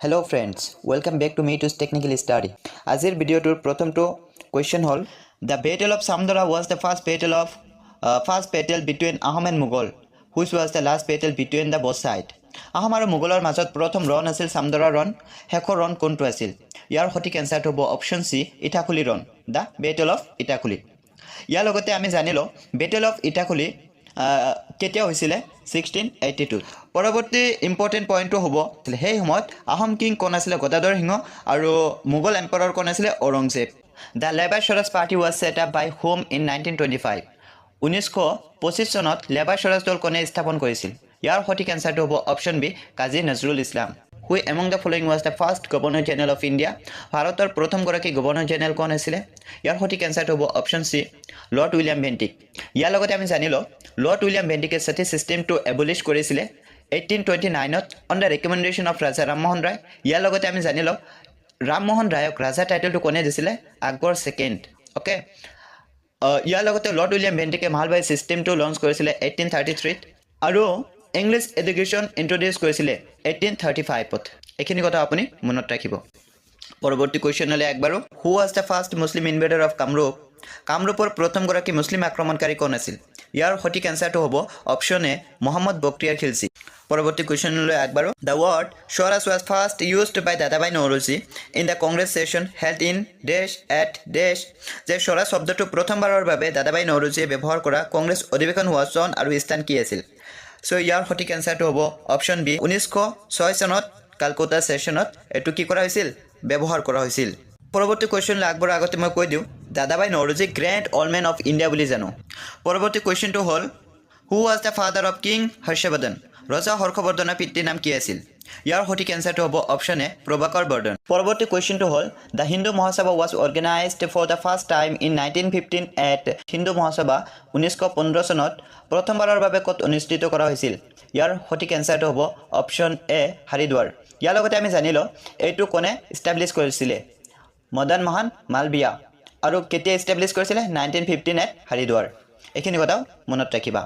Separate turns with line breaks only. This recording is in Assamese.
Hello friends, welcome back to Meetu's Technical Study. Azir video tour prothomto question hol the Battle of Samdora was the first battle between Ahom and Mughal, which was the last battle between the both side. Ahom aru Mughalor majot prothom ron asil Samdora ron, hekor ron kontu asil. Yar hotik answer hobo option C Itakuli ron, the Battle of Itakuli. Yar logote ami janilo Battle of Itakuli কেতিয়া হৈছিলে 1682 পৰৱৰ্তী ইম্পৰ্টেন্ট পইণ্টটো হ'ব সেই সময়ত আহোম কিং কোন আছিল গদাধৰ সিংহ আৰু মুঘল এম্পায়াৰ কোন আছিল Aurangzeb the labour Swaraj party was set up by home in 1925 1925 চনত লেবাৰ স্বৰাজ দল কোনে স্থাপন কৰিছিল ইয়াৰ সঠিক আনসাৰটো হ'ব option B Kazi Nazrul Islam who among the following was the first governor general of India ভাৰতৰ প্ৰথম গৰাকী গভৰ্ণৰ জেনেৰেল কোন আছিল ইয়াৰ সঠিক আনসাৰটো হ'ব option C lord William Bentinck ইয়াৰ লগতে আমি জানিলো লৰ্ড উইলিয়াম বেন্টিকে সতি সিস্টেম টু এবলিশ কৰিছিল 1829 ত on the recommendation of Raja Rammohan Roy ইয়াৰ লগতে আমি জানিলো ৰামমোহন ৰায়ক ৰাজা টাইটেলটো কোনে দিছিল আকবৰ সেকেন্ড ওকে ইয়াৰ লগতে লৰ্ড উইলিয়াম বেন্টিকে মালবাহী সিস্টেমটো লঞ্চ কৰিছিল 1833 ত আৰু English education introduce কৰিছিল 1835 ত এখিনি কথা আপুনি মনত ৰাখিব পৰৱৰ্তী কোৱেশ্চনলে একবাৰো who was the first muslim invader of Kamrup কামৰূপৰ প্ৰথম গৰাকী মুছলিম আক্ৰমণকাৰী কোন আছিল ইয়াৰ সঠিক আনসাৰটো হ'ব অপচন এ মোহাম্মদ বক্তিয়াৰ খিলজি পৰৱৰ্তী কোৱেশ্চনলে একবাৰো the word Swaraj was first used by Dadabhai Naoroji in the congress session held in dash at dash যে স্বৰাজ শব্দটো প্ৰথমবাৰৰ বাবে দাদাবাই নওৰোজীয়ে ব্যৱহাৰ কৰা কংগ্ৰেছ অধিৱেশন হোৱা চন আৰু স্থান কি আছিল সো ইয়াৰ সঠিক আনসাৰটো হ'ব অপচন বি 1906 চনত কলকাতা সেশনত এটো কি কৰা হৈছিল ব্যৱহাৰ কৰা হৈছিল পৰৱৰ্তী কোৱেশ্চন লাগবৰ আগতে মই কৈ দিও Dadabhai Naoroji great old man of India বুলি জানো পৰৱৰ্তী কোৱেশ্চনটো হ'ল who was the father of king Harshavardhana ৰজা হৰ্ষবৰ্ধনৰ পিতৃৰ নাম কি আছিল ইয়াৰ সঠিক আনসাৰটো হ'ব অপচন এ প্ৰভাকৰ বৰ্ধন পৰৱৰ্তী কোৱেশ্চনটো হ'ল the Hindu Mahasabha was organized for the first time in 1915 at Hindu Mahasabha 1915 চনত প্ৰথমবাৰৰ বাবে কত অনুষ্ঠিত কৰা হৈছিল ইয়াৰ সঠিক আনসাৰটো হ'ব অপচন এ হৰিদ্বাৰ ইয়াৰ লগতে আমি জানিলো এইটো কোনে এস্টাবলিশ কৰিছিল মদন মোহন মালবিয়া আৰু কেতিয়া এস্টাবলিশ কৰিছিল 1915 এট হৰিদ্বাৰ এখিনি কথা মনত ৰাখিবা